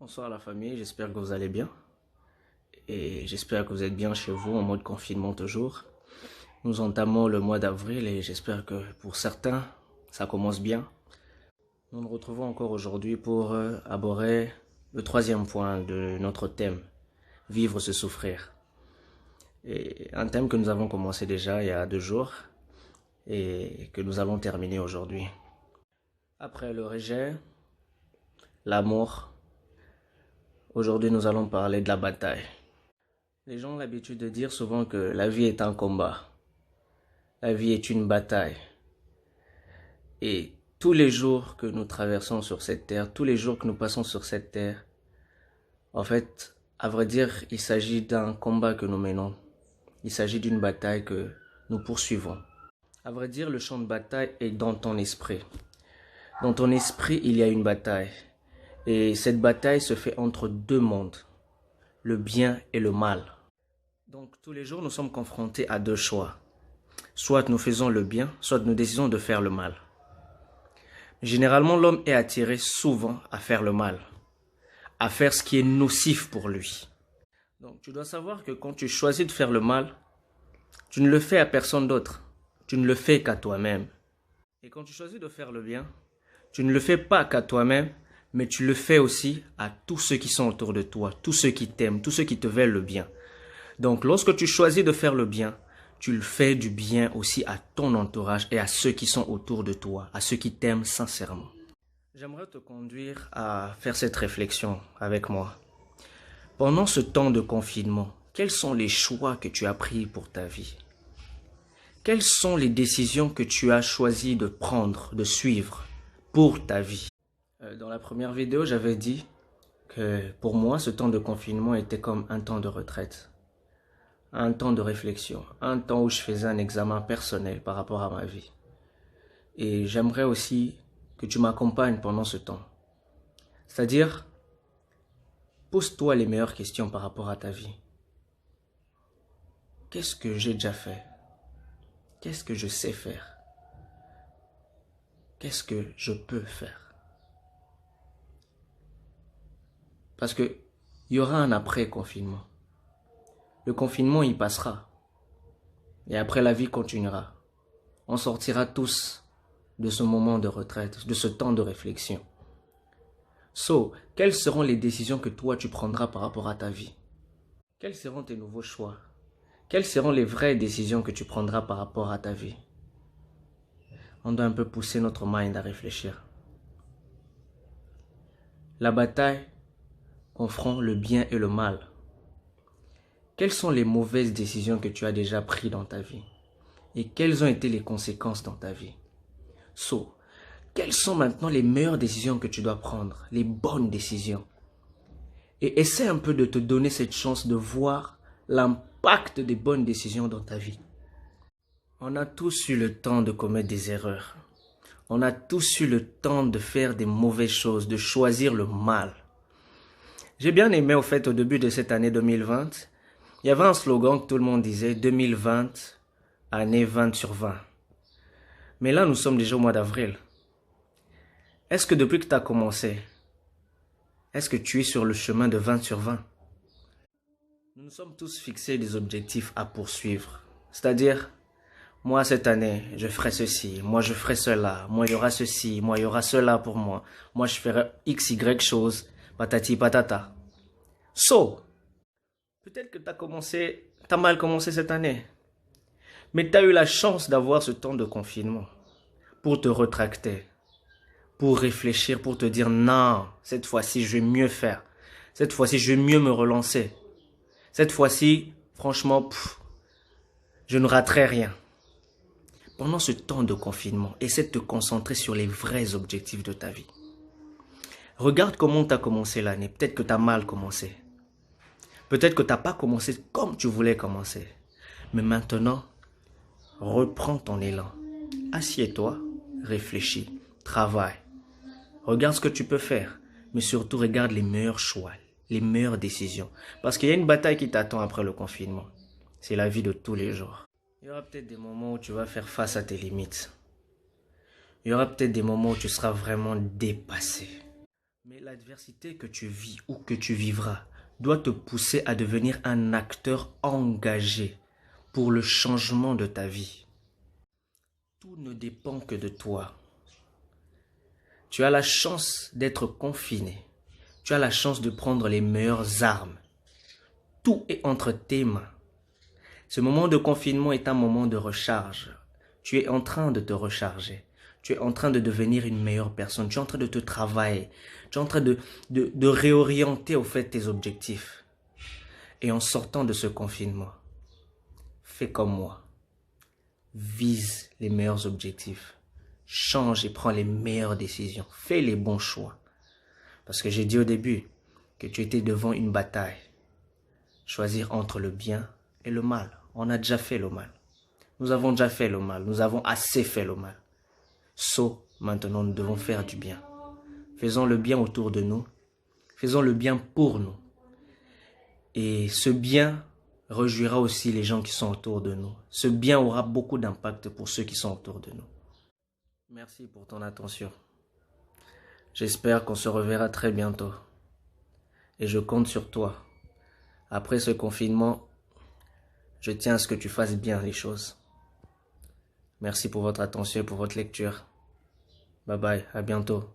Bonsoir la famille, j'espère que vous allez bien et j'espère que vous êtes bien chez vous en mode confinement toujours. Nous entamons le mois d'avril et j'espère que pour certains ça commence bien. Nous nous retrouvons encore aujourd'hui pour aborder le troisième point de notre thème, vivre se souffrir. Et un thème que nous avons commencé déjà il y a 2 jours et que nous allons terminer aujourd'hui. Après le rejet, l'amour, aujourd'hui nous allons parler de la bataille. Les gens ont l'habitude de dire souvent que la vie est un combat. La vie est une bataille. Et tous les jours que nous traversons sur cette terre, tous les jours que nous passons sur cette terre, en fait, à vrai dire, il s'agit d'un combat que nous menons. Il s'agit d'une bataille que nous poursuivons. À vrai dire, le champ de bataille est dans ton esprit. Dans ton esprit, il y a une bataille. Et cette bataille se fait entre deux mondes, le bien et le mal. Donc tous les jours, nous sommes confrontés à deux choix. Soit nous faisons le bien, soit nous décidons de faire le mal. Généralement, l'homme est attiré souvent à faire le mal, à faire ce qui est nocif pour lui. Donc tu dois savoir que quand tu choisis de faire le mal, tu ne le fais à personne d'autre. Tu ne le fais qu'à toi-même. Et quand tu choisis de faire le bien, tu ne le fais pas qu'à toi-même, mais tu le fais aussi à tous ceux qui sont autour de toi, tous ceux qui t'aiment, tous ceux qui te veulent le bien. Donc lorsque tu choisis de faire le bien, tu le fais du bien aussi à ton entourage et à ceux qui sont autour de toi, à ceux qui t'aiment sincèrement. J'aimerais te conduire à faire cette réflexion avec moi. Pendant ce temps de confinement, quels sont les choix que tu as pris pour ta vie? Quelles sont les décisions que tu as choisi de prendre, de suivre pour ta vie? Dans la première vidéo, j'avais dit que pour moi, ce temps de confinement était comme un temps de retraite. Un temps de réflexion, un temps où je faisais un examen personnel par rapport à ma vie. Et j'aimerais aussi que tu m'accompagnes pendant ce temps. C'est-à-dire, pose-toi les meilleures questions par rapport à ta vie. Qu'est-ce que j'ai déjà fait? Qu'est-ce que je sais faire? Qu'est-ce que je peux faire? Parce que il y aura un après-confinement. Le confinement, il passera. Et après, la vie continuera. On sortira tous de ce moment de retraite, de ce temps de réflexion. So, quelles seront les décisions que toi tu prendras par rapport à ta vie? Quels seront tes nouveaux choix? Quelles seront les vraies décisions que tu prendras par rapport à ta vie? On doit un peu pousser notre mind à réfléchir. La bataille confronte le bien et le mal. Quelles sont les mauvaises décisions que tu as déjà prises dans ta vie? Et quelles ont été les conséquences dans ta vie? So, quelles sont maintenant les meilleures décisions que tu dois prendre? Les bonnes décisions. Et essaie un peu de te donner cette chance de voir l'impact des bonnes décisions dans ta vie. On a tous eu le temps de commettre des erreurs. On a tous eu le temps de faire des mauvaises choses, de choisir le mal. J'ai bien aimé au fait au début de cette année 2020, il y avait un slogan que tout le monde disait 2020, année 20 sur 20. Mais là, nous sommes déjà au mois d'avril. Est-ce que depuis que tu as commencé, est-ce que tu es sur le chemin de 20 sur 20? Nous nous sommes tous fixés des objectifs à poursuivre. C'est-à-dire, moi cette année, je ferai ceci, moi je ferai cela, moi il y aura ceci, moi il y aura cela pour moi, moi je ferai X, Y chose, patati patata. So, peut-être que tu as mal commencé cette année, mais tu as eu la chance d'avoir ce temps de confinement pour te retracter, pour réfléchir, pour te dire non, cette fois-ci je vais mieux faire, cette fois-ci je vais mieux me relancer, cette fois-ci, franchement, je ne raterai rien. Pendant ce temps de confinement, essaie de te concentrer sur les vrais objectifs de ta vie. Regarde comment tu as commencé l'année. Peut-être que tu as mal commencé. Peut-être que tu n'as pas commencé comme tu voulais commencer. Mais maintenant, reprends ton élan. Assieds-toi, réfléchis, travaille. Regarde ce que tu peux faire. Mais surtout, regarde les meilleurs choix, les meilleures décisions. Parce qu'il y a une bataille qui t'attend après le confinement. C'est la vie de tous les jours. Il y aura peut-être des moments où tu vas faire face à tes limites. Il y aura peut-être des moments où tu seras vraiment dépassé. Mais l'adversité que tu vis ou que tu vivras doit te pousser à devenir un acteur engagé pour le changement de ta vie. Tout ne dépend que de toi. Tu as la chance d'être confiné. Tu as la chance de prendre les meilleures armes. Tout est entre tes mains. Ce moment de confinement est un moment de recharge. Tu es en train de te recharger. Tu es en train de devenir une meilleure personne. Tu es en train de te travailler. Tu es en train de réorienter au fait tes objectifs. Et en sortant de ce confinement, fais comme moi. Vise les meilleurs objectifs. Change et prends les meilleures décisions. Fais les bons choix. Parce que j'ai dit au début que tu étais devant une bataille. Choisir entre le bien et le mal. On a déjà fait le mal. Nous avons déjà fait le mal. Nous avons assez fait le mal. Maintenant, nous devons faire du bien. Faisons le bien autour de nous. Faisons le bien pour nous. Et ce bien réjouira aussi les gens qui sont autour de nous. Ce bien aura beaucoup d'impact pour ceux qui sont autour de nous. Merci pour ton attention. J'espère qu'on se reverra très bientôt. Et je compte sur toi. Après ce confinement, je tiens à ce que tu fasses bien les choses. Merci pour votre attention et pour votre lecture. Bye bye, à bientôt.